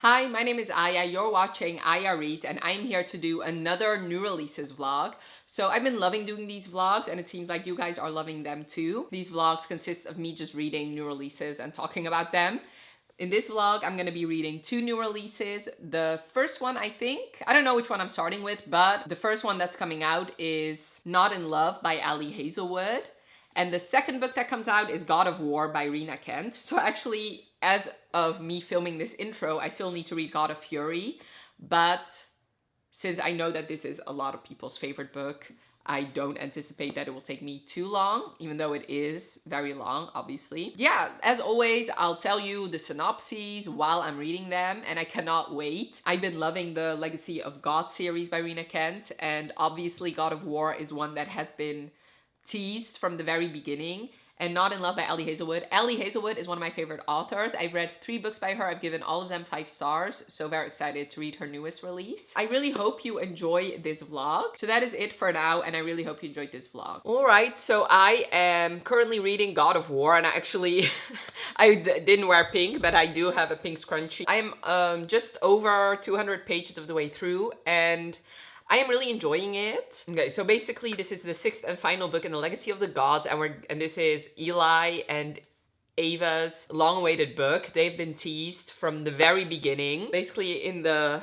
Hi, my name is Aya. You're watching Aya Reads, and I'm here to do another new releases vlog. So I've been loving doing these vlogs, and it seems like you guys are loving them too. These vlogs consist of me just reading new releases and talking about them. In this vlog, I'm gonna be reading two new releases. The first one, I don't know which one I'm starting with, but the first one that's coming out is Not in Love by Ali Hazelwood. And the second book that comes out is God of War by Rina. So actually, as of me filming this intro, I still need to read God of Fury. But since I know that this is a lot of people's favorite book, I don't anticipate that it will take me too long, even though it is very long, obviously. Yeah, as always, I'll tell you the synopses while I'm reading them, and I cannot wait. I've been loving the Legacy of God series by Rina, and obviously God of War is one that has been teased from the very beginning. And Not in Love by Ali Hazelwood. Ali Hazelwood is one of my favorite authors. I've read 3 books by her. I've given all of them 5 stars. So very excited to read her newest release. I really hope you enjoy this vlog. So that is it for now, and I really hope you enjoyed this vlog. Alright, so I am currently reading God of War, and I actually, didn't wear pink, but I do have a pink scrunchie. I am just over 200 pages of the way through, and I am really enjoying it. Okay, so basically this is the 6th and final book in the Legacy of the Gods, and this is Eli and Ava's long-awaited book. They've been teased from the very beginning. Basically, in the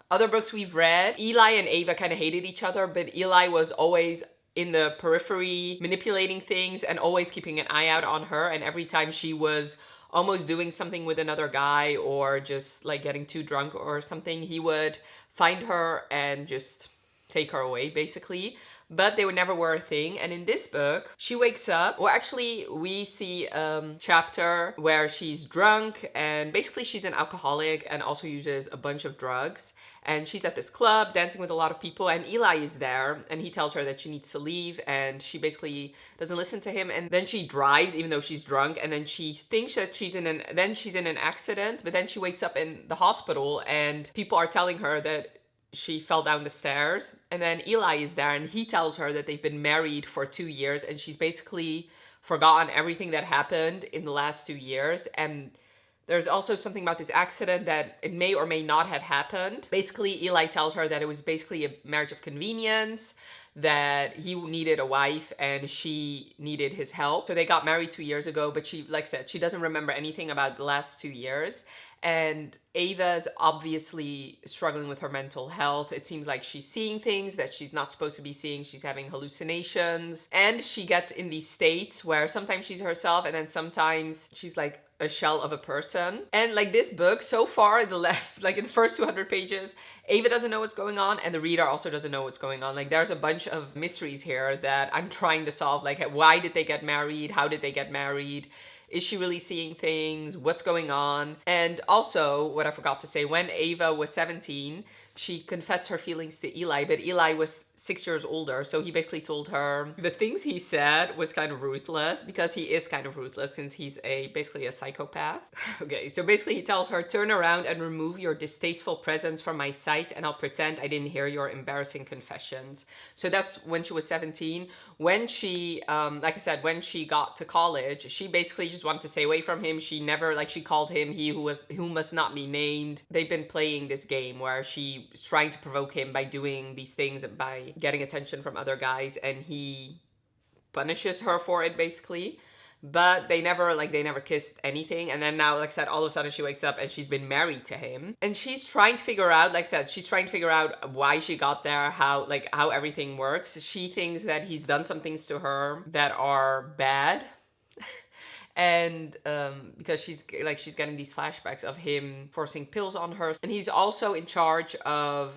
other books we've read, Eli and Ava kind of hated each other, but Eli was always in the periphery, manipulating things and always keeping an eye out on her, and every time she was almost doing something with another guy or just like getting too drunk or something, he would find her and just take her away, basically. But they would never were a thing. And in this book, she wakes up. Well, actually, we see a chapter where she's drunk, and basically she's an alcoholic and also uses a bunch of drugs. And she's at this club dancing with a lot of people, and Eli is there, and he tells her that she needs to leave, and she basically doesn't listen to him. And then she drives even though she's drunk, and then she thinks that she's in an accident, but then she wakes up in the hospital and people are telling her that she fell down the stairs. And then Eli is there, and he tells her that they've been married for 2 years, and she's basically forgotten everything that happened in the last 2 years. And there's also something about this accident that it may or may not have happened. Basically, Eli tells her that it was basically a marriage of convenience, that he needed a wife and she needed his help. So they got married 2 years ago, but she, like I said, she doesn't remember anything about the last 2 years. And Ava's obviously struggling with her mental health. It seems like she's seeing things that she's not supposed to be seeing. She's having hallucinations. And she gets in these states where sometimes she's herself and then sometimes she's like a shell of a person. And like this book, so far in the first 200 pages, Ava doesn't know what's going on and the reader also doesn't know what's going on. Like there's a bunch of mysteries here that I'm trying to solve. Like, why did they get married? How did they get married? Is she really seeing things? What's going on? And also, what I forgot to say, when Ava was 17, she confessed her feelings to Eli, but Eli was 6 years older, so he basically told her the things he said was kind of ruthless, because he is kind of ruthless since he's basically a psychopath. Okay, so basically he tells her, turn around and remove your distasteful presence from my sight and I'll pretend I didn't hear your embarrassing confessions. So that's when she was 17. When she, like I said, when she got to college, she basically just wanted to stay away from him. She never, she called him he who must not be named. They've been playing this game where she is trying to provoke him by doing these things, by getting attention from other guys, and he punishes her for it basically. But they never kissed anything. And then now, like I said, all of a sudden she wakes up and she's been married to him, and she's trying to figure out, like I said, she's trying to figure out why she got there, how everything works. She thinks that he's done some things to her that are bad. And because she's getting these flashbacks of him forcing pills on her, and he's also in charge of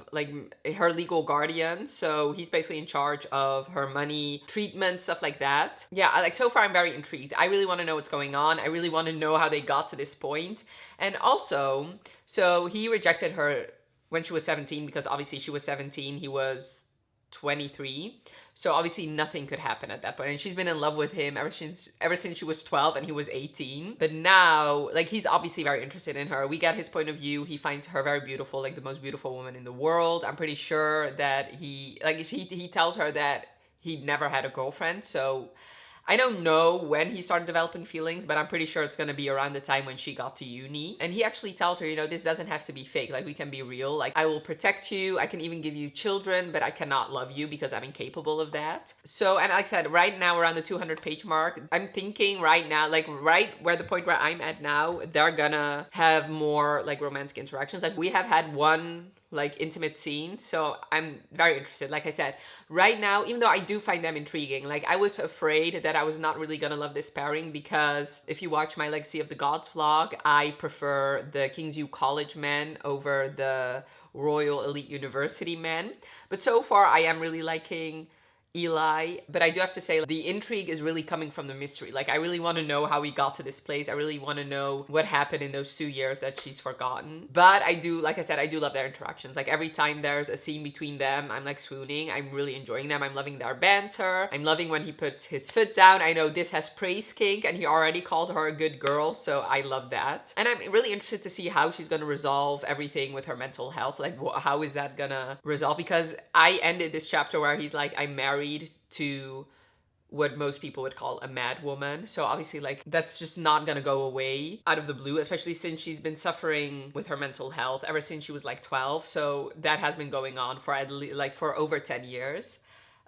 her legal guardian, so he's basically in charge of her money, treatment, stuff like that. Yeah, so far I'm very intrigued. I really want to know what's going on. I really want to know how they got to this point. And also, so he rejected her when she was 17, because obviously she was 17, he was 23. So obviously nothing could happen at that point. And she's been in love with him ever since she was 12 and he was 18. But now, he's obviously very interested in her. We get his point of view. He finds her very beautiful, the most beautiful woman in the world. I'm pretty sure that he tells her that he'd never had a girlfriend. So I don't know when he started developing feelings, but I'm pretty sure it's gonna be around the time when she got to uni. And he actually tells her, you know, this doesn't have to be fake. Like, we can be real. Like, I will protect you. I can even give you children, but I cannot love you because I'm incapable of that. So, and like I said, right now around the 200 page mark, I'm thinking right now, like right where the point where I'm at now, they're gonna have more like romantic interactions. Like, we have had one like intimate scene, so I'm very interested. Like I said, right now, even though I do find them intriguing, like I was afraid that I was not really gonna love this pairing, because if you watch my Legacy of the Gods vlog, I prefer the King's U College men over the Royal Elite University men. But so far I am really liking Eli, but I do have to say, the intrigue is really coming from the mystery. Like, I really want to know how he got to this place. I really want to know what happened in those 2 years that she's forgotten. But I do, like I said, I do love their interactions. Like, every time there's a scene between them, I'm like swooning. I'm really enjoying them. I'm loving their banter. I'm loving when he puts his foot down. I know this has praise kink, and he already called her a good girl, so I love that. And I'm really interested to see how she's gonna resolve everything with her mental health. Like, how is that gonna resolve? Because I ended this chapter where he's like, I'm married to what most people would call a mad woman. So obviously, like, that's just not gonna go away out of the blue, especially since she's been suffering with her mental health ever since she was like 12. So that has been going on for at least like for over 10 years.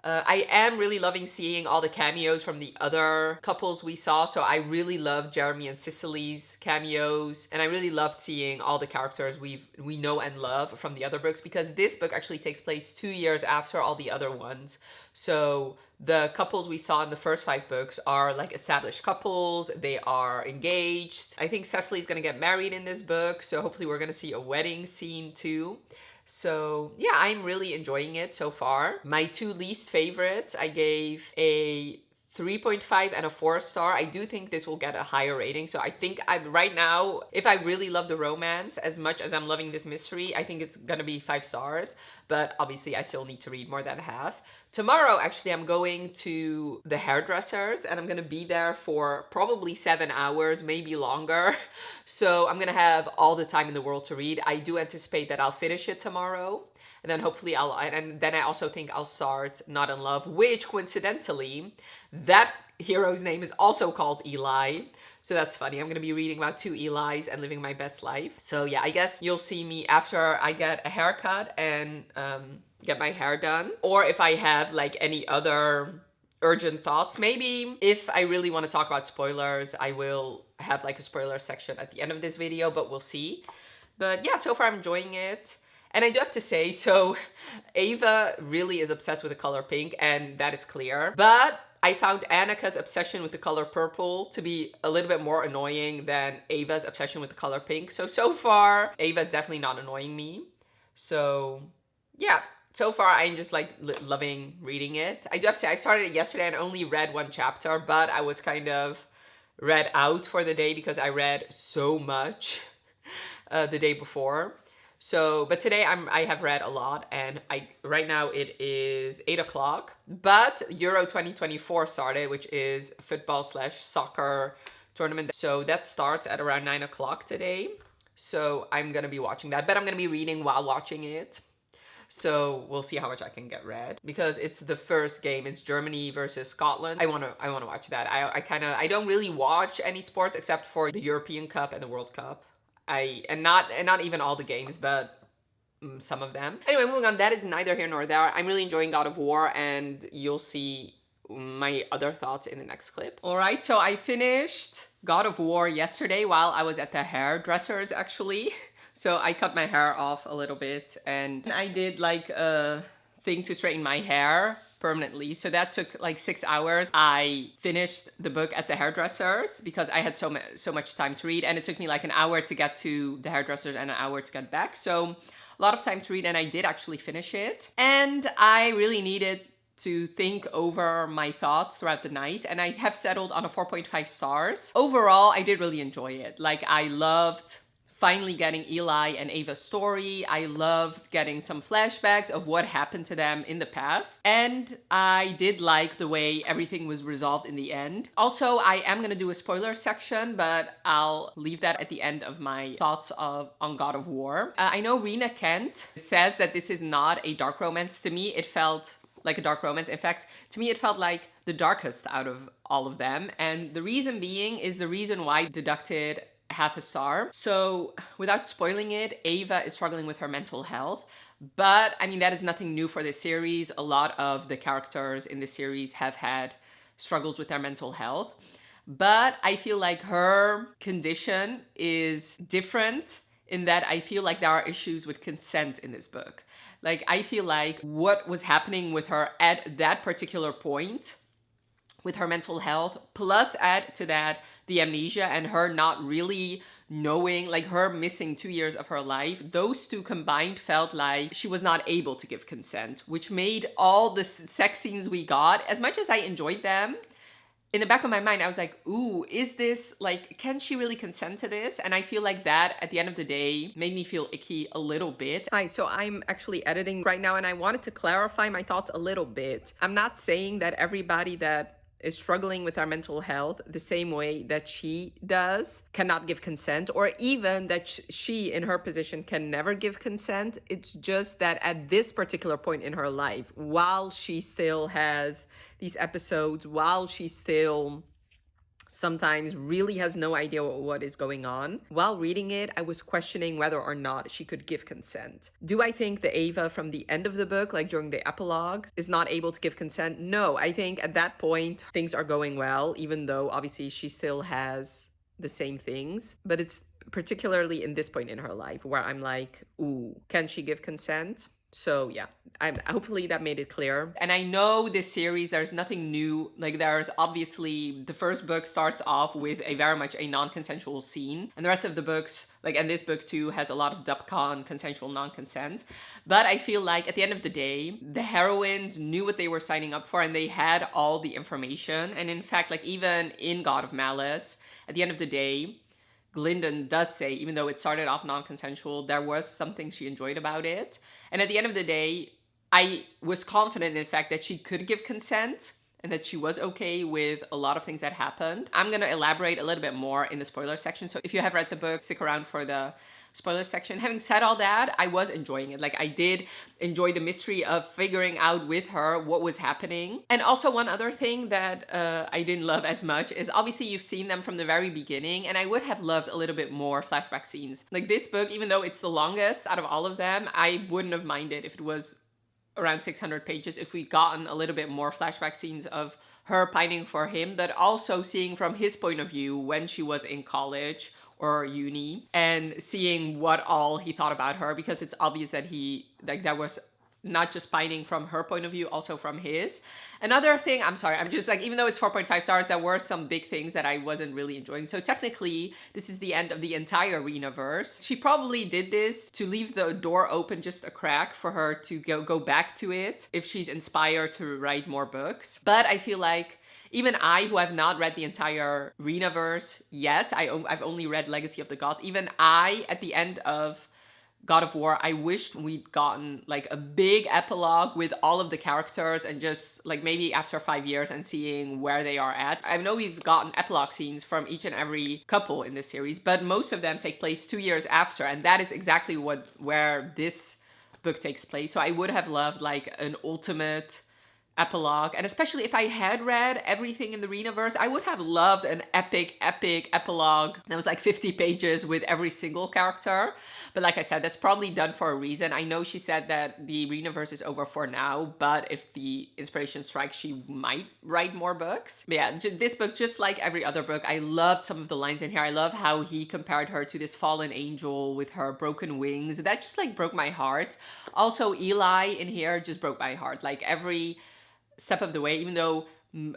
I am really loving seeing all the cameos from the other couples we saw. So I really love Jeremy and Cicely's cameos, and I really loved seeing all the characters we know and love from the other books, because this book actually takes place 2 years after all the other ones. So the couples we saw in the first 5 books are like established couples. They are engaged. I think Cecily's gonna get married in this book, so hopefully we're gonna see a wedding scene too. So yeah, I'm really enjoying it so far. My 2 least favorites, I gave a 3.5 and a 4 star. I do think this will get a higher rating. So I think right now, if I really love the romance as much as I'm loving this mystery, I think it's gonna be 5 stars. But obviously I still need to read more than half. Tomorrow, actually, I'm going to the hairdressers, and I'm gonna be there for probably 7 hours, maybe longer. So I'm gonna have all the time in the world to read. I do anticipate that I'll finish it tomorrow. And then hopefully and then I also think I'll start Not in Love, which coincidentally, that hero's name is also called Eli. So that's funny. I'm gonna be reading about 2 Elis and living my best life. So yeah, I guess you'll see me after I get a haircut and get my hair done. Or if I have like any other urgent thoughts, maybe if I really want to talk about spoilers, I will have like a spoiler section at the end of this video, but we'll see. But yeah, so far I'm enjoying it. And I do have to say, so Ava really is obsessed with the color pink, and that is clear. But I found Annika's obsession with the color purple to be a little bit more annoying than Ava's obsession with the color pink. So far, Ava's definitely not annoying me. So yeah, so far I'm just like loving reading it. I do have to say, I started it yesterday and only read 1 chapter, but I was kind of read out for the day because I read so much the day before. So, but today I have read a lot, and right now it is 8 o'clock, but Euro 2024 started, which is football/soccer tournament. So that starts at around 9 o'clock today. So I'm gonna be watching that, but I'm gonna be reading while watching it. So we'll see how much I can get read, because it's the first game. It's Germany versus Scotland. I wanna watch that. I don't really watch any sports except for the European Cup and the World Cup. And not even all the games, but some of them. Anyway, moving on, that is neither here nor there. I'm really enjoying God of War, and you'll see my other thoughts in the next clip. All right, so I finished God of War yesterday while I was at the hairdressers, actually. So I cut my hair off a little bit, and I did like a thing to straighten my hair permanently. So that took like 6 hours. I finished the book at the hairdressers because I had so much time to read, and it took me like an hour to get to the hairdressers and an hour to get back. So a lot of time to read, and I did actually finish it. And I really needed to think over my thoughts throughout the night, and I have settled on a 4.5 stars. Overall, I did really enjoy it. Like, I loved finally getting Eli and Ava's story. I loved getting some flashbacks of what happened to them in the past. And I did like the way everything was resolved in the end. Also, I am gonna do a spoiler section, but I'll leave that at the end of my thoughts on God of War. I know Rina Kent says that this is not a dark romance. To me, it felt like a dark romance. In fact, to me, it felt like the darkest out of all of them. And the reason being is the reason why I deducted half a star. So without spoiling it, Ava is struggling with her mental health. But I mean, that is nothing new for this series. A lot of the characters in the series have had struggles with their mental health. But I feel like her condition is different in that I feel like there are issues with consent in this book. Like, I feel like what was happening with her at that particular point with her mental health, plus add to that the amnesia and her not really knowing, like her missing 2 years of her life, those two combined felt like she was not able to give consent, which made all the sex scenes we got, as much as I enjoyed them, in the back of my mind, I was like, ooh, is this, like, can she really consent to this? And I feel like that, at the end of the day, made me feel icky a little bit. Hi, so I'm actually editing right now, and I wanted to clarify my thoughts a little bit. I'm not saying that everybody that is struggling with our mental health the same way that she does cannot give consent, or even that she in her position can never give consent. It's just that at this particular point in her life, while she still has these episodes, while she still sometimes really has no idea what is going on. While reading it, I was questioning whether or not she could give consent. Do I think the Ava from the end of the book, like during the epilogue, is not able to give consent? No, I think at that point, things are going well, even though obviously she still has the same things. But it's particularly in this point in her life where I'm like, ooh, can she give consent? So yeah, hopefully that made it clear. And I know this series, there's nothing new. Like, there's obviously, the first book starts off with a very much a non-consensual scene. And the rest of the books, like, and this book too, has a lot of dupcon, consensual non-consent. But I feel like at the end of the day, the heroines knew what they were signing up for and they had all the information. And in fact, like, even in God of Malice, at the end of the day, Glyndon does say, even though it started off non-consensual, there was something she enjoyed about it. And at the end of the day, I was confident in the fact that she could give consent and that she was okay with a lot of things that happened. I'm going to elaborate a little bit more in the spoiler section. So if you have read the book, stick around for the spoiler section. Having said all that, I was enjoying it. Like, I did enjoy the mystery of figuring out with her what was happening. And also one other thing that I didn't love as much is obviously you've seen them from the very beginning, and I would have loved a little bit more flashback scenes. Like, this book, even though it's the longest out of all of them, I wouldn't have minded if it was around 600 pages if we'd gotten a little bit more flashback scenes of her pining for him, but also seeing from his point of view when she was in college or uni and seeing what all he thought about her, because it's obvious that he, like, that was not just pining from her point of view, also from his. Another thing, I'm sorry, I'm just like, even though it's 4.5 stars, there were some big things that I wasn't really enjoying. So technically, this is the end of the entire Rina-verse. She probably did this to leave the door open just a crack for her to go back to it if she's inspired to write more books. But I feel like even I, who have not read the entire Rina-verse yet, I've only read Legacy of the Gods, even I, at the end of God of War, I wished we'd gotten like a big epilogue with all of the characters and just like maybe after 5 years and seeing where they are at. I know we've gotten epilogue scenes from each and every couple in this series, but most of them take place 2 years after, and that is exactly where this book takes place. So I would have loved like an ultimate epilogue, and especially if I had read everything in the Rina-verse, I would have loved an epic epilogue that was like 50 pages with every single character. But like I said, that's probably done for a reason. I know she said that the Rina-verse is over for now, but if the inspiration strikes, she might write more books. But yeah, this book, just like every other book, I loved some of the lines in here. I love how he compared her to this fallen angel with her broken wings. That just like broke my heart. Also, Eli in here just broke my heart. Like, every step of the way, even though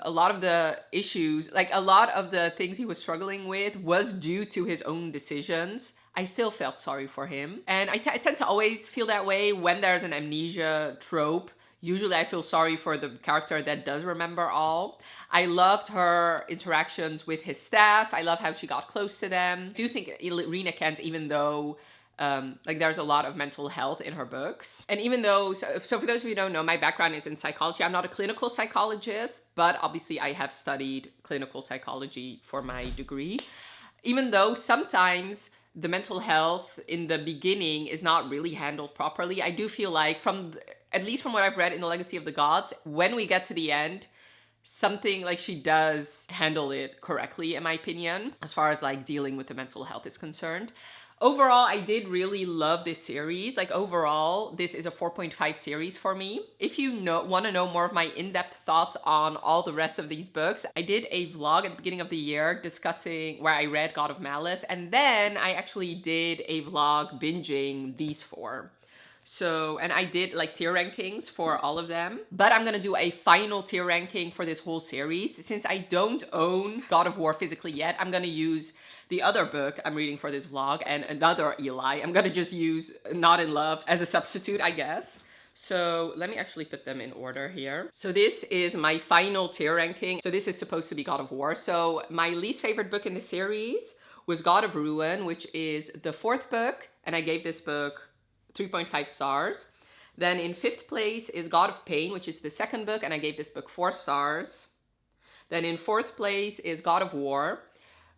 a lot of the issues, like a lot of the things he was struggling with was due to his own decisions, I still felt sorry for him. And I tend to always feel that way when there's an amnesia trope. Usually I feel sorry for the character that does remember all. I loved her interactions with his staff. I love how she got close to them. I do think Rina Kent, even though like, there's a lot of mental health in her books. And even though, so for those of you who don't know, my background is in psychology. I'm not a clinical psychologist, but obviously I have studied clinical psychology for my degree. Even though sometimes the mental health in the beginning is not really handled properly, I do feel like, at least from what I've read in The Legacy of the Gods, when we get to the end, something like she does handle it correctly, in my opinion, as far as like dealing with the mental health is concerned. Overall, I did really love this series. Like overall, this is a 4.5 series for me. If you want to know more of my in-depth thoughts on all the rest of these books, I did a vlog at the beginning of the year discussing where I read God of Malice, and then I actually did a vlog binging these four. So, and I did like tier rankings for all of them, but I'm gonna do a final tier ranking for this whole series. Since I don't own God of War physically yet, I'm gonna use the other book I'm reading for this vlog and another Eli. I'm gonna just use Not in Love as a substitute, I guess. So let me actually put them in order here. So this is my final tier ranking. So this is supposed to be God of War. So my least favorite book in the series was God of Ruin, which is the fourth book, and I gave this book 3.5 stars. Then in fifth place is God of Pain, which is the second book, and I gave this book 4 stars. Then in fourth place is God of War,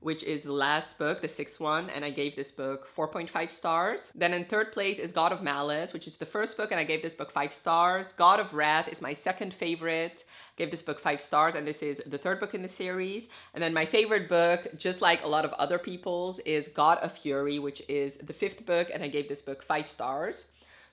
which is the last book, the sixth one, and I gave this book 4.5 stars. Then in third place is God of Malice, which is the first book, and I gave this book 5 stars. God of Wrath is my second favorite. Gave this book 5 stars, and this is the third book in the series. And then my favorite book, just like a lot of other people's, is God of Fury, which is the fifth book, and I gave this book 5 stars.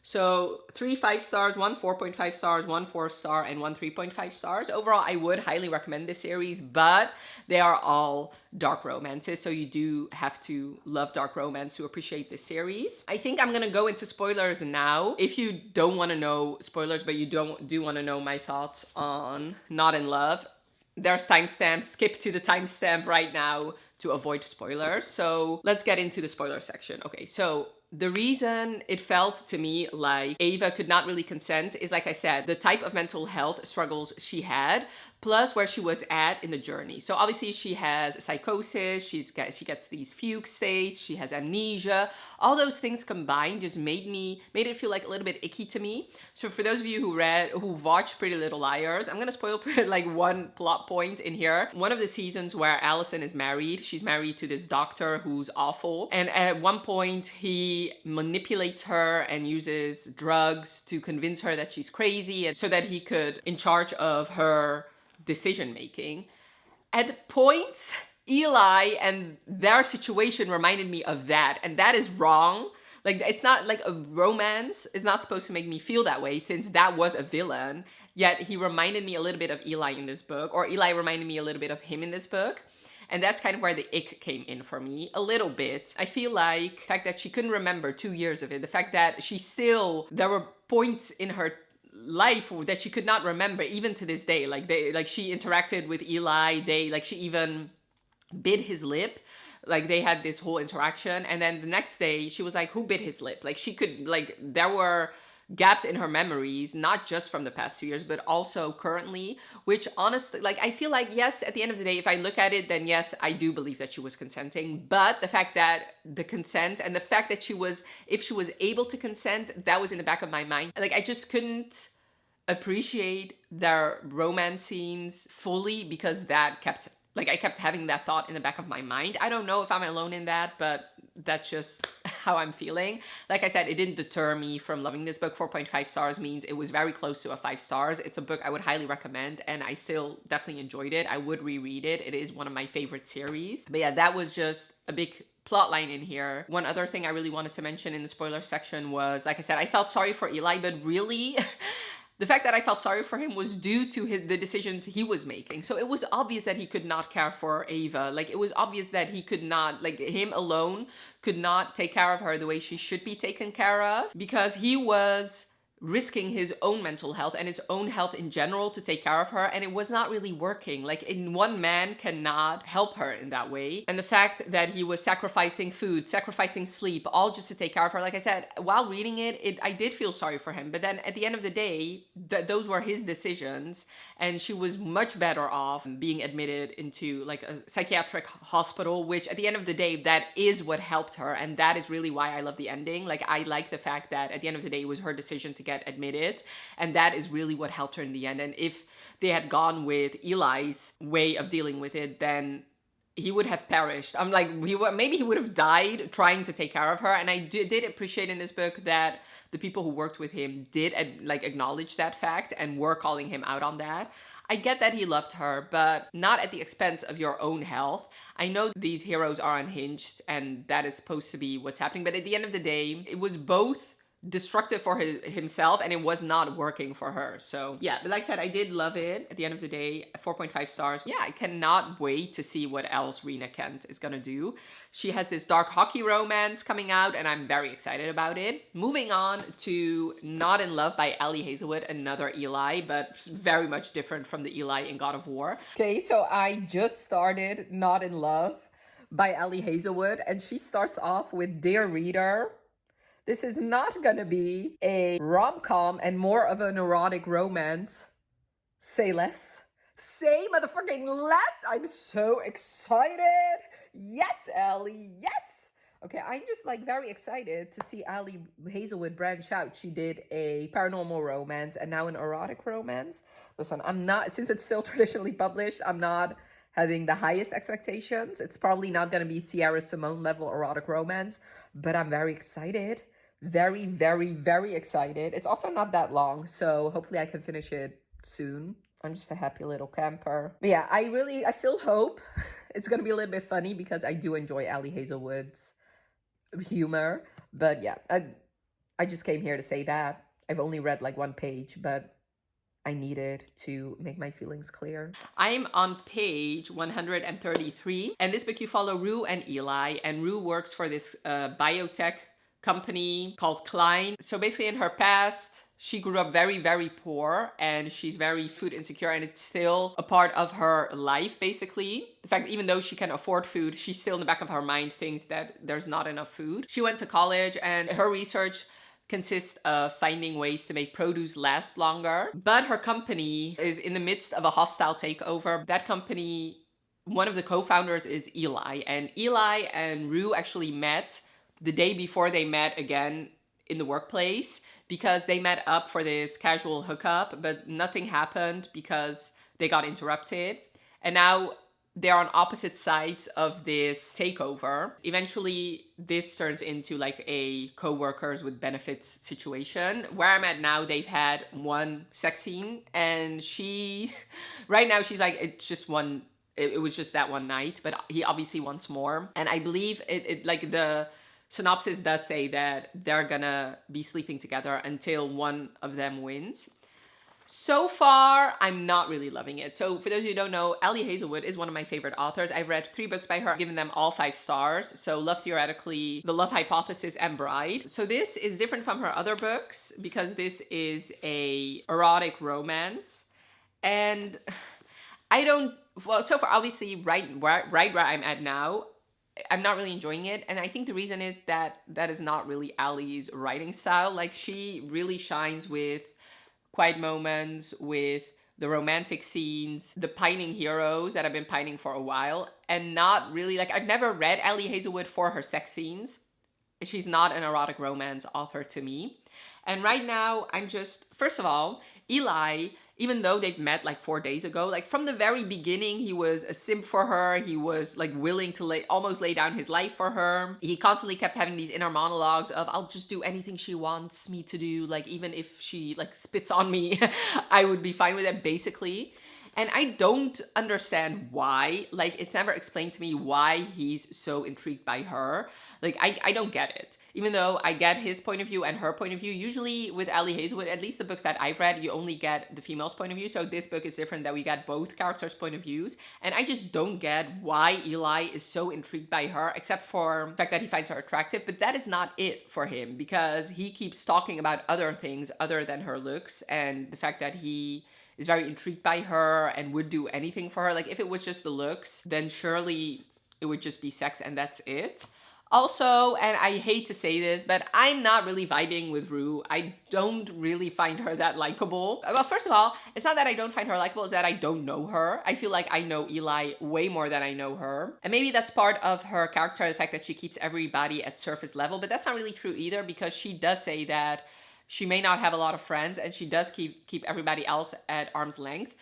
So 3 5 stars, 1 4.5 stars, 1 4 star, and 1 3.5 stars. Overall, I would highly recommend this series, but they are all dark romances, so you do have to love dark romance to appreciate this series. I think I'm gonna go into spoilers now. If you don't want to know spoilers, but you do want to know my thoughts on Not in Love, there's timestamps. Skip to the timestamp right now to avoid spoilers. So let's get into the spoiler section. Okay, so the reason it felt to me like Ava could not really consent is, like I said, the type of mental health struggles she had, plus where she was at in the journey. So obviously she has psychosis, she gets these fugue states, she has amnesia. All those things combined just made it feel like a little bit icky to me. So for those of you who watched Pretty Little Liars, I'm gonna spoil like one plot point in here. One of the seasons where Allison is married, she's married to this doctor who's awful. And at one point he manipulates her and uses drugs to convince her that she's crazy, and so that he could in charge of her decision making. At points, Eli and their situation reminded me of that, and that is wrong. Like, it's not like a romance is not supposed to make me feel that way, since that was a villain. Yet he reminded me a little bit of Eli in this book, or Eli reminded me a little bit of him in this book. And that's kind of where the ick came in for me, a little bit. I feel like the fact that she couldn't remember 2 years of it, the fact that there were points in her life that she could not remember even to this day. Like she interacted with Eli, she even bit his lip. Like they had this whole interaction, and then the next day she was like, who bit his lip? Like there were gaps in her memories, not just from the past 2 years, but also currently, which honestly, like, I feel like, yes, at the end of the day, if I look at it, then yes, I do believe that she was consenting. But the fact that the consent and the fact that if she was able to consent, that was in the back of my mind. Like, I just couldn't appreciate their romance scenes fully because I kept having that thought in the back of my mind. I don't know if I'm alone in that, but that's just how I'm feeling. Like I said, it didn't deter me from loving this book. 4.5 stars means it was very close to a 5 stars. It's a book I would highly recommend, and I still definitely enjoyed it. I would reread it. It is one of my favorite series. But yeah, that was just a big plot line in here. One other thing I really wanted to mention in the spoiler section was, like I said, I felt sorry for Eli, but really the fact that I felt sorry for him was due to the decisions he was making. So it was obvious that he could not care for Ava. Like, it was obvious that he could not, like, him alone could not take care of her the way she should be taken care of, because he was risking his own mental health and his own health in general to take care of her, and it was not really working. Like, one man cannot help her in that way. And the fact that he was sacrificing food, sacrificing sleep, all just to take care of her, like I said, while reading it, I did feel sorry for him. But then at the end of the day, those were his decisions, and she was much better off being admitted into like a psychiatric hospital, which at the end of the day, that is what helped her. And that is really why I love the ending. Like, I like the fact that at the end of the day, it was her decision to get admitted, and that is really what helped her in the end. And if they had gone with Eli's way of dealing with it, then he would have perished. I'm like, maybe he would have died trying to take care of her. And I did appreciate in this book that the people who worked with him did like acknowledge that fact and were calling him out on that. I get that he loved her, but not at the expense of your own health. I know these heroes are unhinged and that is supposed to be what's happening, but at the end of the day, it was both destructive for himself and it was not working for her. So yeah, but like I said, I did love it. At the end of the day, 4.5 stars. Yeah, I cannot wait to see what else Rina Kent is gonna do. She has this dark hockey romance coming out and I'm very excited about it. Moving on to Not in Love by Ali Hazelwood, another Eli, but very much different from the Eli in God of War. Okay, so I just started Not in Love by Ali Hazelwood and she starts off with Dear Reader, this is not gonna be a rom-com and more of an erotic romance. Say less. Say motherfucking less! I'm so excited! Yes, Ali, yes! Okay, I'm just like very excited to see Ali Hazelwood branch out. She did a paranormal romance and now an erotic romance. Listen, I'm not, since it's still traditionally published, I'm not having the highest expectations. It's probably not gonna be Sierra Simone level erotic romance, but I'm very excited. Very, very, very excited. It's also not that long, so hopefully I can finish it soon. I'm just a happy little camper. But yeah, I still hope it's gonna be a little bit funny because I do enjoy Ali Hazelwood's humor. But yeah, I just came here to say that. I've only read like one page, but I needed to make my feelings clear. I'm on page 133, and this book you follow Rue and Eli, and Rue works for this biotech company called Klein. So basically in her past, she grew up very, very poor and she's very food insecure and it's still a part of her life, basically. In fact, even though she can afford food, she's still in the back of her mind thinks that there's not enough food. She went to college and her research consists of finding ways to make produce last longer. But her company is in the midst of a hostile takeover. That company, one of the co-founders is Eli, and Eli and Rue actually met the day before they met again in the workplace because they met up for this casual hookup, but nothing happened because they got interrupted. And now they're on opposite sides of this takeover. Eventually, this turns into like a co-workers with benefits situation. Where I'm at now, they've had one sex scene and right now she's like, it's just one, it was just that one night, but he obviously wants more. And I believe it like the synopsis does say that they're gonna be sleeping together until one of them wins. So far, I'm not really loving it. So for those of you who don't know, Ali Hazelwood is one of my favorite authors. I've read 3 books by her, given them all 5 stars. So Love Theoretically, The Love Hypothesis, and Bride. So this is different from her other books because this is a erotic romance. And so far, obviously, right where I'm at now, I'm not really enjoying it. And I think the reason is that is not really Ali's writing style. Like, she really shines with quiet moments, with the romantic scenes, the pining heroes that have been pining for a while, and not really, like, I've never read Ali Hazelwood for her sex scenes. She's not an erotic romance author to me. And right now, I'm just, first of all, Eli, even though they've met like 4 days ago, like from the very beginning, he was a simp for her. He was like willing to almost lay down his life for her. He constantly kept having these inner monologues of, I'll just do anything she wants me to do. Like, even if she like spits on me, I would be fine with it, basically. And I don't understand why. Like, it's never explained to me why he's so intrigued by her. Like, I don't get it. Even though I get his point of view and her point of view, usually with Ali Hazelwood, at least the books that I've read, you only get the female's point of view. So this book is different, that we get both characters' point of views. And I just don't get why Eli is so intrigued by her, except for the fact that he finds her attractive. But that is not it for him, because he keeps talking about other things other than her looks, and the fact that he is very intrigued by her and would do anything for her. Like, if it was just the looks, then surely it would just be sex and that's it. Also, and I hate to say this, but I'm not really vibing with Rue. I don't really find her that likable. Well, first of all, it's not that I don't find her likable, it's that I don't know her. I feel like I know Eli way more than I know her. And maybe that's part of her character, the fact that she keeps everybody at surface level, but that's not really true either, because she does say that she may not have a lot of friends and she does keep everybody else at arm's length.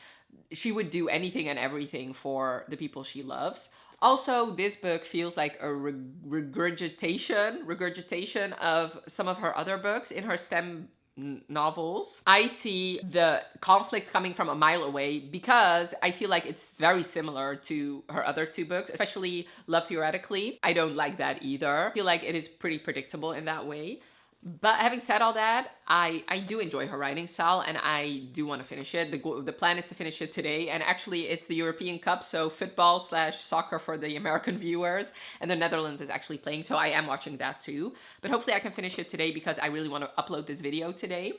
She would do anything and everything for the people she loves. Also, this book feels like a regurgitation of some of her other books. In her STEM novels, I see the conflict coming from a mile away because I feel like it's very similar to her other two books, especially Love Theoretically. I don't like that either. I feel like it is pretty predictable in that way. But having said all that, I do enjoy her writing style and I do want to finish it. The plan is to finish it today. And actually, it's the European Cup, so football slash soccer for the American viewers. And the Netherlands is actually playing, so I am watching that too. But hopefully I can finish it today because I really want to upload this video today.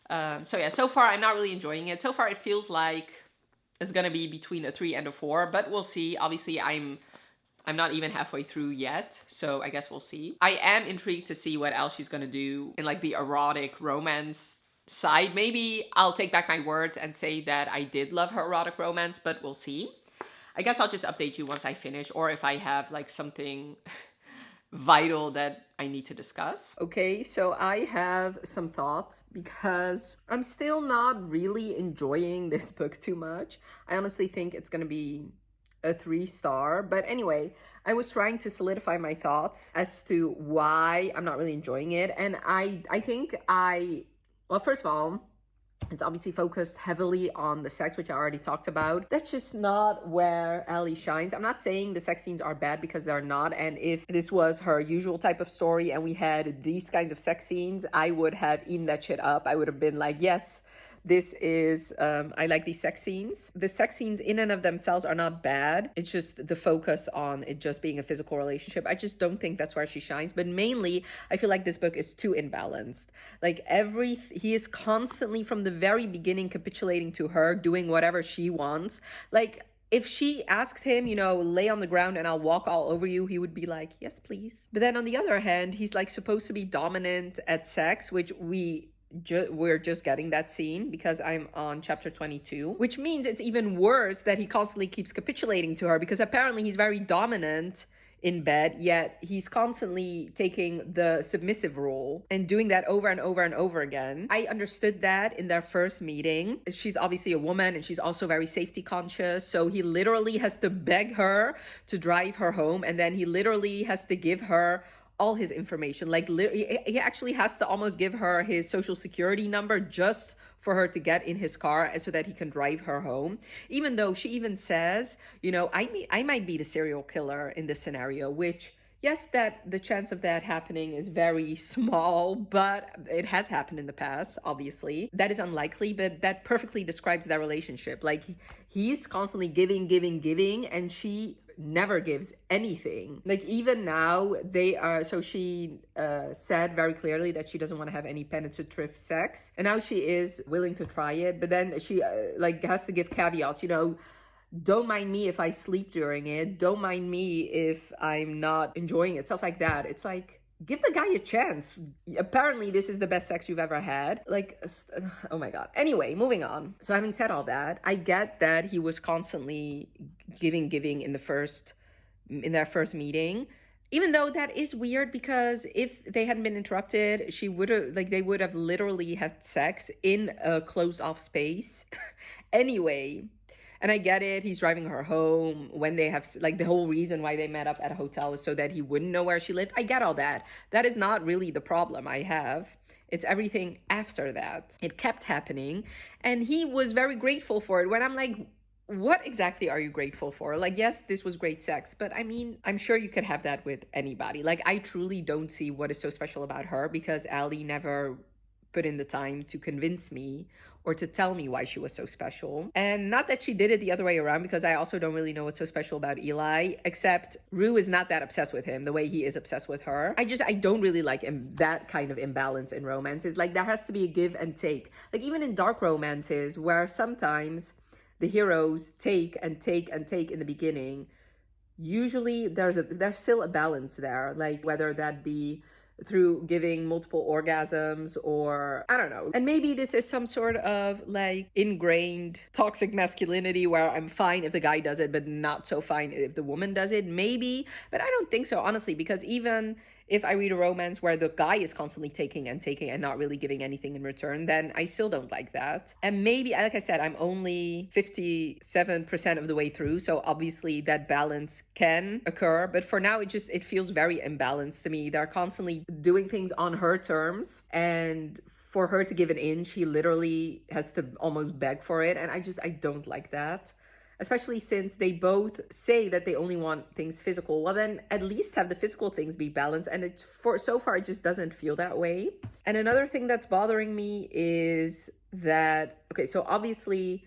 So yeah, so far I'm not really enjoying it. So far it feels like it's going to be between a 3 and a 4, but we'll see. Obviously, I'm not even halfway through yet, so I guess we'll see. I am intrigued to see what else she's gonna do in like the erotic romance side. Maybe I'll take back my words and say that I did love her erotic romance, but we'll see. I guess I'll just update you once I finish, or if I have like something vital that I need to discuss. Okay, so I have some thoughts because I'm still not really enjoying this book too much. I honestly think it's gonna be a 3-star. But anyway, I was trying to solidify my thoughts as to why I'm not really enjoying it. And I think well, first of all, it's obviously focused heavily on the sex, which I already talked about. That's just not where Ali shines. I'm not saying the sex scenes are bad because they're not. And if this was her usual type of story and we had these kinds of sex scenes, I would have eaten that shit up. I would have been like, yes, this is, I like these sex scenes. The sex scenes in and of themselves are not bad. It's just the focus on it just being a physical relationship. I just don't think that's where she shines. But mainly, I feel like this book is too imbalanced. Like he is constantly from the very beginning capitulating to her, doing whatever she wants. Like, if she asked him, lay on the ground and I'll walk all over you, he would be like, yes, please. But then on the other hand, he's like supposed to be dominant at sex, which we're just getting that scene because I'm on chapter 22, which means it's even worse that he constantly keeps capitulating to her because apparently he's very dominant in bed, yet he's constantly taking the submissive role and doing that over and over and over again. I understood that in their first meeting. She's obviously a woman and she's also very safety conscious, so he literally has to beg her to drive her home, and then he literally has to give her all his information. Like, he actually has to almost give her his social security number just for her to get in his car so that he can drive her home. Even though she even says, I might be the serial killer in this scenario, which, yes, that the chance of that happening is very small, but it has happened in the past, obviously. That is unlikely, but that perfectly describes their relationship. Like, he's constantly giving, and she never gives anything. Like, even now she said very clearly that she doesn't want to have any penetrative sex, and now she is willing to try it, but then she has to give caveats, don't mind me if I sleep during it, don't mind me if I'm not enjoying it, stuff like that. It's like, give the guy a chance. Apparently this is the best sex you've ever had. Like, oh my god. Anyway, moving on. So having said all that, I get that he was constantly giving in their first meeting. Even though that is weird because if they hadn't been interrupted, they would have literally had sex in a closed off space. Anyway, and I get it, he's driving her home when they have, the whole reason why they met up at a hotel was so that he wouldn't know where she lived. I get all that. That is not really the problem I have. It's everything after that. It kept happening, and he was very grateful for it. When I'm like, what exactly are you grateful for? Like, yes, this was great sex, but I mean, I'm sure you could have that with anybody. Like, I truly don't see what is so special about her because Ali never put in the time to convince me or to tell me why she was so special. And not that she did it the other way around, because I also don't really know what's so special about Eli, except Rue is not that obsessed with him the way he is obsessed with her. I don't really like that kind of imbalance in romances. Like, there has to be a give and take. Like, even in dark romances where sometimes the heroes take and take and take in the beginning, usually there's still a balance there, like whether that be through giving multiple orgasms or I don't know. And maybe this is some sort of like ingrained toxic masculinity where I'm fine if the guy does it, but not so fine if the woman does it. Maybe, but I don't think so, honestly, because even if I read a romance where the guy is constantly taking and not really giving anything in return, then I still don't like that. And maybe, like I said, I'm only 57% of the way through, so obviously that balance can occur. But for now, it feels very imbalanced to me. They're constantly doing things on her terms, and for her to give an inch, he literally has to almost beg for it. And I don't like that. Especially since they both say that they only want things physical. Well, then at least have the physical things be balanced. And it, for so far, it just doesn't feel that way. And another thing that's bothering me is that, okay, so obviously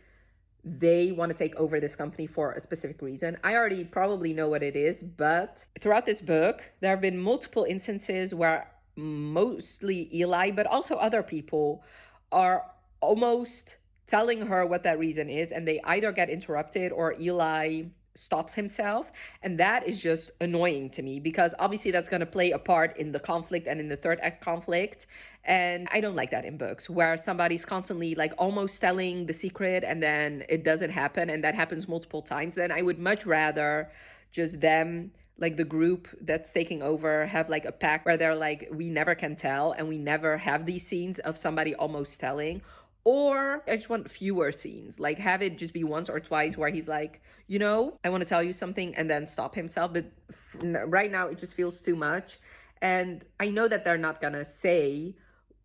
they want to take over this company for a specific reason. I already probably know what it is, but throughout this book, there have been multiple instances where mostly Eli, but also other people are almost telling her what that reason is, and they either get interrupted or Eli stops himself. And that is just annoying to me, because obviously that's going to play a part in the conflict and in the third act conflict. And I don't like that in books where somebody's constantly like almost telling the secret and then it doesn't happen, and that happens multiple times. Then I would much rather just them, like the group that's taking over, have like a pact where they're like, we never can tell, and we never have these scenes of somebody almost telling. Or I just want fewer scenes, like have it just be once or twice where he's like, you know, I want to tell you something, and then stop himself. But right now it just feels too much. And I know that they're not gonna say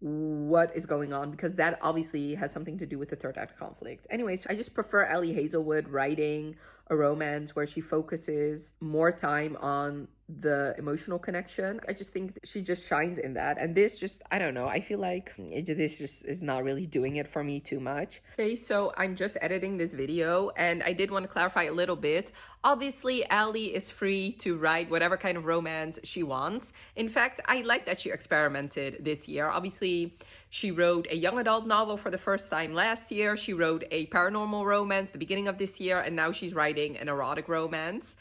what is going on, because that obviously has something to do with the third act conflict. Anyways, I just prefer Ali Hazelwood writing a romance where she focuses more time on the emotional connection. I just think she just shines in that. And this just, I don't know, I feel like this just is not really doing it for me too much. Okay, so I'm just editing this video, and I did want to clarify a little bit. Obviously, Ali is free to write whatever kind of romance she wants. In fact, I like that she experimented this year. Obviously, she wrote a young adult novel for the first time last year. She wrote a paranormal romance the beginning of this year, and now she's writing an erotic romance.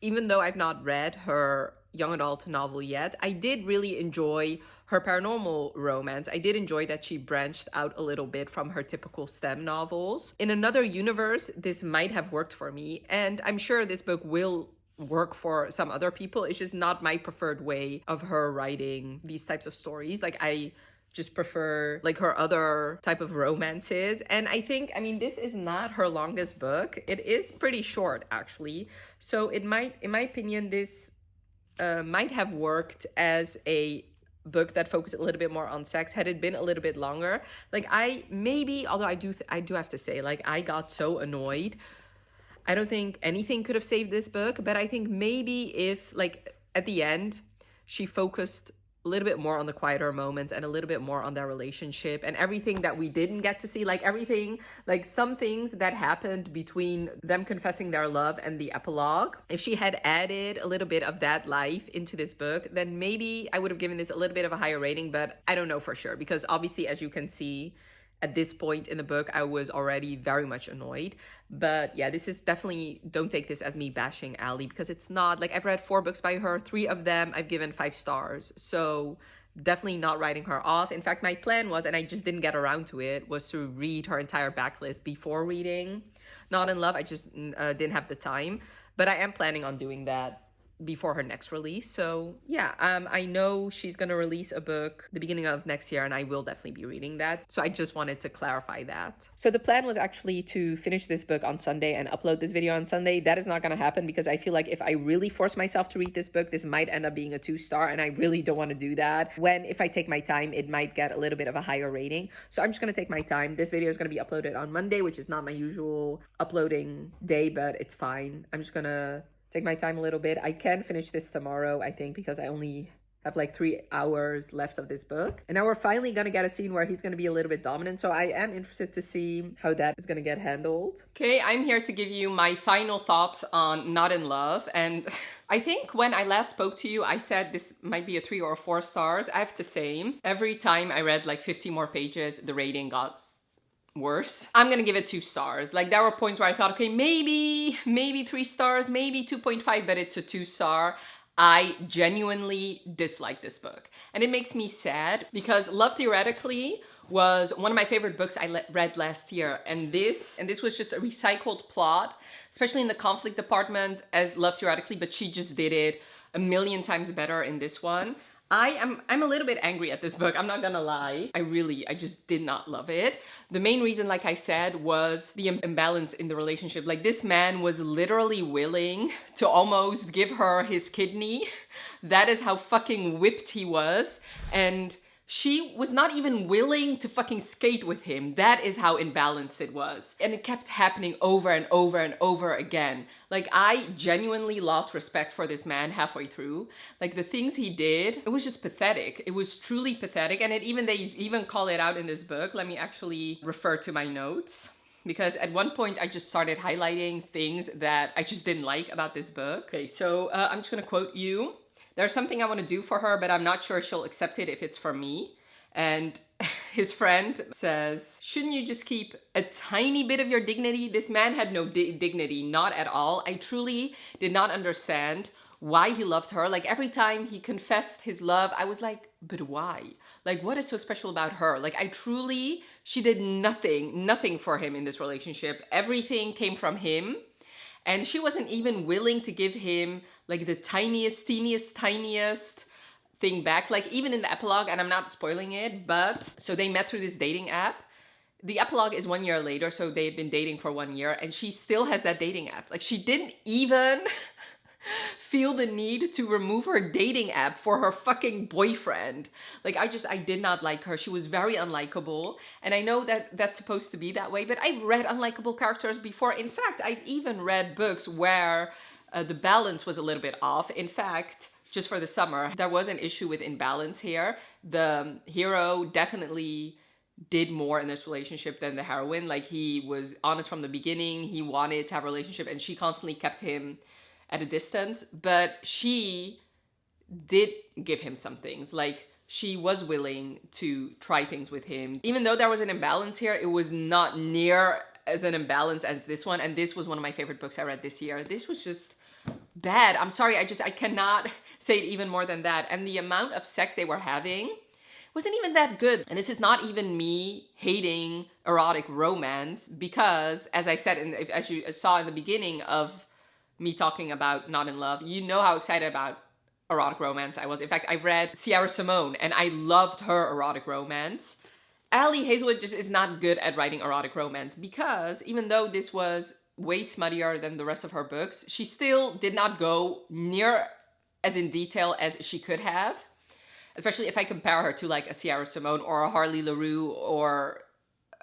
Even though I've not read her young adult novel yet, I did really enjoy her paranormal romance. I did enjoy that she branched out a little bit from her typical STEM novels. In another universe, this might have worked for me, and I'm sure this book will work for some other people. It's just not my preferred way of her writing these types of stories. Like, I just prefer like her other type of romances. And I think, I mean, this is not her longest book. It is pretty short, actually. So it might, in my opinion, this might have worked as a book that focused a little bit more on sex had it been a little bit longer. Like, I maybe, although I do have to say, like, I got so annoyed. I don't think anything could have saved this book, but I think maybe if, like, at the end, she focused a little bit more on the quieter moments and a little bit more on their relationship and everything that we didn't get to see, like everything, like some things that happened between them confessing their love and the epilogue. If she had added a little bit of that life into this book, then maybe I would have given this a little bit of a higher rating, but I don't know for sure, because obviously, as you can see, at this point in the book, I was already very much annoyed. But yeah, this is definitely, don't take this as me bashing Ali, because it's not. Like, I've read 4 books by her. 3 of them I've given 5 stars. So definitely not writing her off. In fact, my plan was, and I just didn't get around to it, was to read her entire backlist before reading Not in Love. I just didn't have the time. But I am planning on doing that before her next release. So yeah, I know she's gonna release a book the beginning of next year, and I will definitely be reading that. So I just wanted to clarify that. So the plan was actually to finish this book on Sunday and upload this video on Sunday. That is not gonna happen, because I feel like if I really force myself to read this book, this might end up being a 2-star, and I really don't want to do that. When, if I take my time, it might get a little bit of a higher rating. So I'm just gonna take my time. This video is gonna be uploaded on Monday, which is not my usual uploading day, but it's fine. I'm just gonna take my time a little bit. I can finish this tomorrow, I think, because I only have like 3 hours left of this book. And now we're finally gonna get a scene where he's gonna be a little bit dominant. So I am interested to see how that is gonna get handled. Okay, I'm here to give you my final thoughts on Not in Love. And I think when I last spoke to you, I said this might be a 3 or 4 stars. I have to say, every time I read like 50 more pages, the rating got worse. I'm gonna give it 2 stars. Like, there were points where I thought, okay, maybe 3 stars, maybe 2.5, but it's a 2-star. I genuinely dislike this book. And it makes me sad, because Love Theoretically was one of my favorite books I read last year. And this was just a recycled plot, especially in the conflict department, as Love Theoretically, but she just did it a million times better in this one. I'm a little bit angry at this book, I'm not gonna lie. I just did not love it. The main reason, like I said, was the imbalance in the relationship. Like, this man was literally willing to almost give her his kidney. That is how fucking whipped he was. And she was not even willing to fucking skate with him. That is how imbalanced it was. And it kept happening over and over and over again. Like, I genuinely lost respect for this man halfway through. Like, the things he did, it was just pathetic. It was truly pathetic. And they even call it out in this book. Let me actually refer to my notes. Because at one point I just started highlighting things that I just didn't like about this book. Okay, so I'm just gonna quote you. There's something I want to do for her, but I'm not sure she'll accept it if it's for me. And his friend says, shouldn't you just keep a tiny bit of your dignity? This man had no dignity, not at all. I truly did not understand why he loved her. Like, every time he confessed his love, I was like, but why? Like, what is so special about her? Like, she did nothing for him in this relationship. Everything came from him. And she wasn't even willing to give him like the teeniest thing back. Like, even in the epilogue, and I'm not spoiling it, but so they met through this dating app. The epilogue is 1 year later, so they've been dating for 1 year, and she still has that dating app. Like, she didn't even feel the need to remove her dating app for her fucking boyfriend. Like, I did not like her. She was very unlikable. And I know that that's supposed to be that way, but I've read unlikable characters before. In fact, I've even read books where the balance was a little bit off. In fact, just for the summer, there was an issue with imbalance here. The hero definitely did more in this relationship than the heroine. Like, he was honest from the beginning. He wanted to have a relationship, and she constantly kept him at a distance, but she did give him some things. Like, she was willing to try things with him. Even though there was an imbalance here, it was not near as an imbalance as this one. And this was one of my favorite books I read this year. This was just bad. I'm sorry, I cannot say it even more than that. And the amount of sex they were having wasn't even that good. And this is not even me hating erotic romance, because as I said, as you saw in the beginning of me talking about Not in Love, you know how excited about erotic romance I was. In fact, I've read Sierra Simone and I loved her erotic romance. Ali Hazelwood just is not good at writing erotic romance, because even though this was way smuttier than the rest of her books, she still did not go near as in detail as she could have. Especially if I compare her to like a Sierra Simone or a Harley LaRue or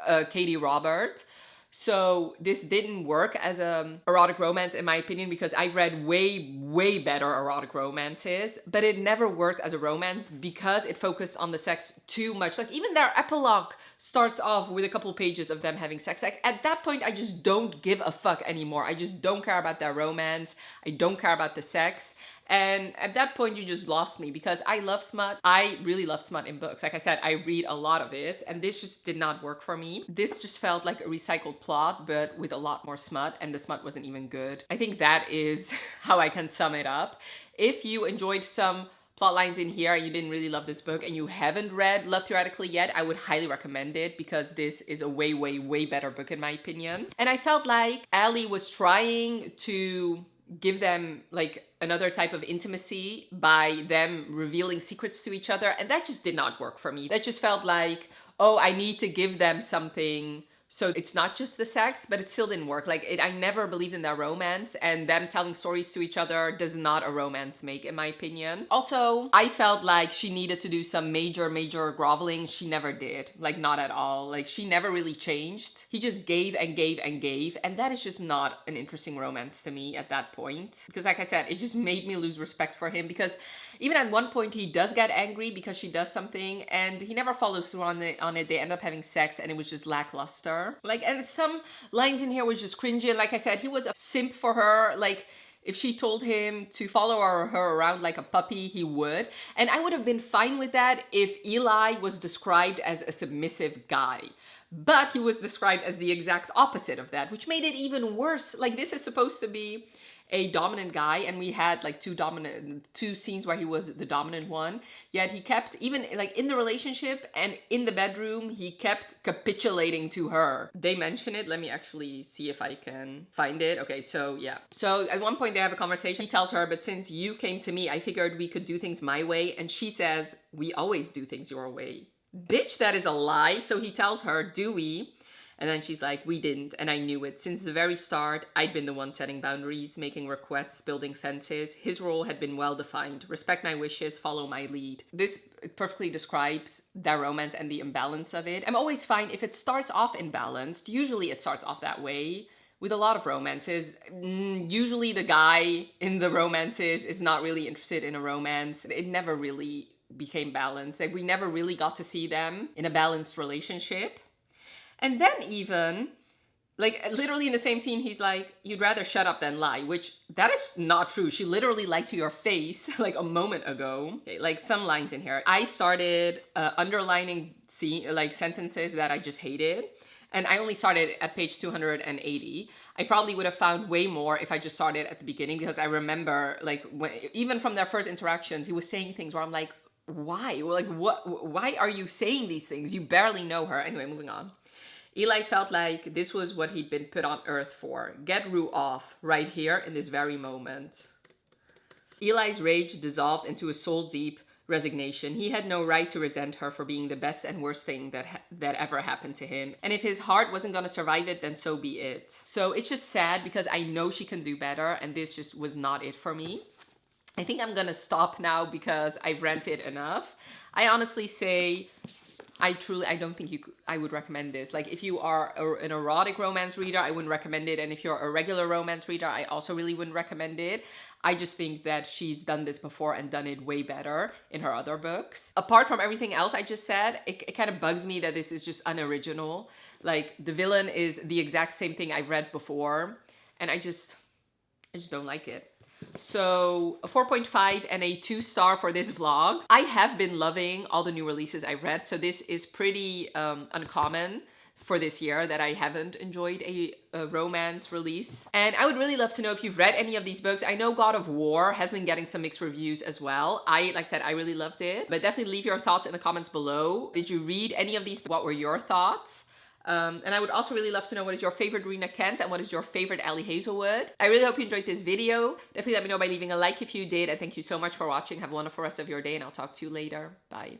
a Katie Robert. So this didn't work as a erotic romance, in my opinion, because I've read way better erotic romances, but it never worked as a romance because it focused on the sex too much. Like, even their epilogue starts off with a couple pages of them having sex. Like, at that point, I just don't give a fuck anymore. I just don't care about their romance. I don't care about the sex. And at that point, you just lost me, because I love smut. I really love smut in books. Like I said, I read a lot of it, and this just did not work for me. This just felt like a recycled plot, but with a lot more smut, and the smut wasn't even good. I think that is how I can sum it up. If you enjoyed some plot lines in here, you didn't really love this book, and you haven't read Love Theoretically yet, I would highly recommend it, because this is a way better book in my opinion. And I felt like Ali was trying to give them like another type of intimacy by them revealing secrets to each other, and that just did not work for me. That just felt like, oh, I need to give them something, so it's not just the sex, but it still didn't work. Like, I never believed in their romance, and them telling stories to each other does not a romance make, in my opinion. Also, I felt like she needed to do some major groveling. She never did. Like, not at all. Like, she never really changed. He just gave and gave and gave, and that is just not an interesting romance to me at that point. Because like I said, it just made me lose respect for him, because even at one point he does get angry because she does something, and he never follows through on it. They end up having sex, and it was just lackluster. Like, and some lines in here was just cringy. And like I said, he was a simp for her. Like, if she told him to follow her around like a puppy, he would. And I would have been fine with that if Eli was described as a submissive guy. But he was described as the exact opposite of that, which made it even worse. Like, this is supposed to be a dominant guy, and we had like two scenes where he was the dominant one, yet he kept, even like in the relationship and in the bedroom, he kept capitulating to her. They mention it. Let me actually see if I can find it. Okay, so yeah. So at one point they have a conversation. He tells her, but since you came to me, I figured we could do things my way. And she says, we always do things your way. Bitch, that is a lie. So he tells her, do we? And then she's like, we didn't, and I knew it. Since the very start, I'd been the one setting boundaries, making requests, building fences. His role had been well defined. Respect my wishes, follow my lead. This perfectly describes their romance and the imbalance of it. I'm always fine if it starts off imbalanced. Usually it starts off that way. With a lot of romances, usually the guy in the romances is not really interested in a romance. It never really became balanced. Like, we never really got to see them in a balanced relationship. And then even, like, literally in the same scene, he's like, you'd rather shut up than lie, which that is not true. She literally lied to your face like a moment ago. Okay, like some lines in here. I started underlining sentences that I just hated. And I only started at page 280. I probably would have found way more if I just started at the beginning, because I remember, like, even from their first interactions, he was saying things where I'm like, why? Like, what? Why are you saying these things? You barely know her. Anyway, moving on. Eli felt like this was what he'd been put on earth for. Get Rue off right here in this very moment. Eli's rage dissolved into a soul-deep resignation. He had no right to resent her for being the best and worst thing that ever happened to him. And if his heart wasn't gonna survive it, then so be it. So it's just sad because I know she can do better, and this just was not it for me. I think I'm gonna stop now because I've ranted enough. I honestly say, I don't think I would recommend this. Like, if you are an erotic romance reader, I wouldn't recommend it. And if you're a regular romance reader, I also really wouldn't recommend it. I just think that she's done this before and done it way better in her other books. Apart from everything else I just said, it kind of bugs me that this is just unoriginal. Like, the villain is the exact same thing I've read before, and I just don't like it. So a 4.5 and a 2-star for this vlog. I have been loving all the new releases I've read, so this is pretty uncommon for this year that I haven't enjoyed a romance release. And I would really love to know if you've read any of these books. I know God of War has been getting some mixed reviews as well. Like I said, I really loved it, but definitely leave your thoughts in the comments below. Did you read any of these? What were your thoughts? And I would also really love to know what is your favorite Rina Kent and what is your favorite Ali Hazelwood. I really hope you enjoyed this video. Definitely let me know by leaving a like if you did, and thank you so much for watching. Have a wonderful rest of your day, and I'll talk to you later. Bye.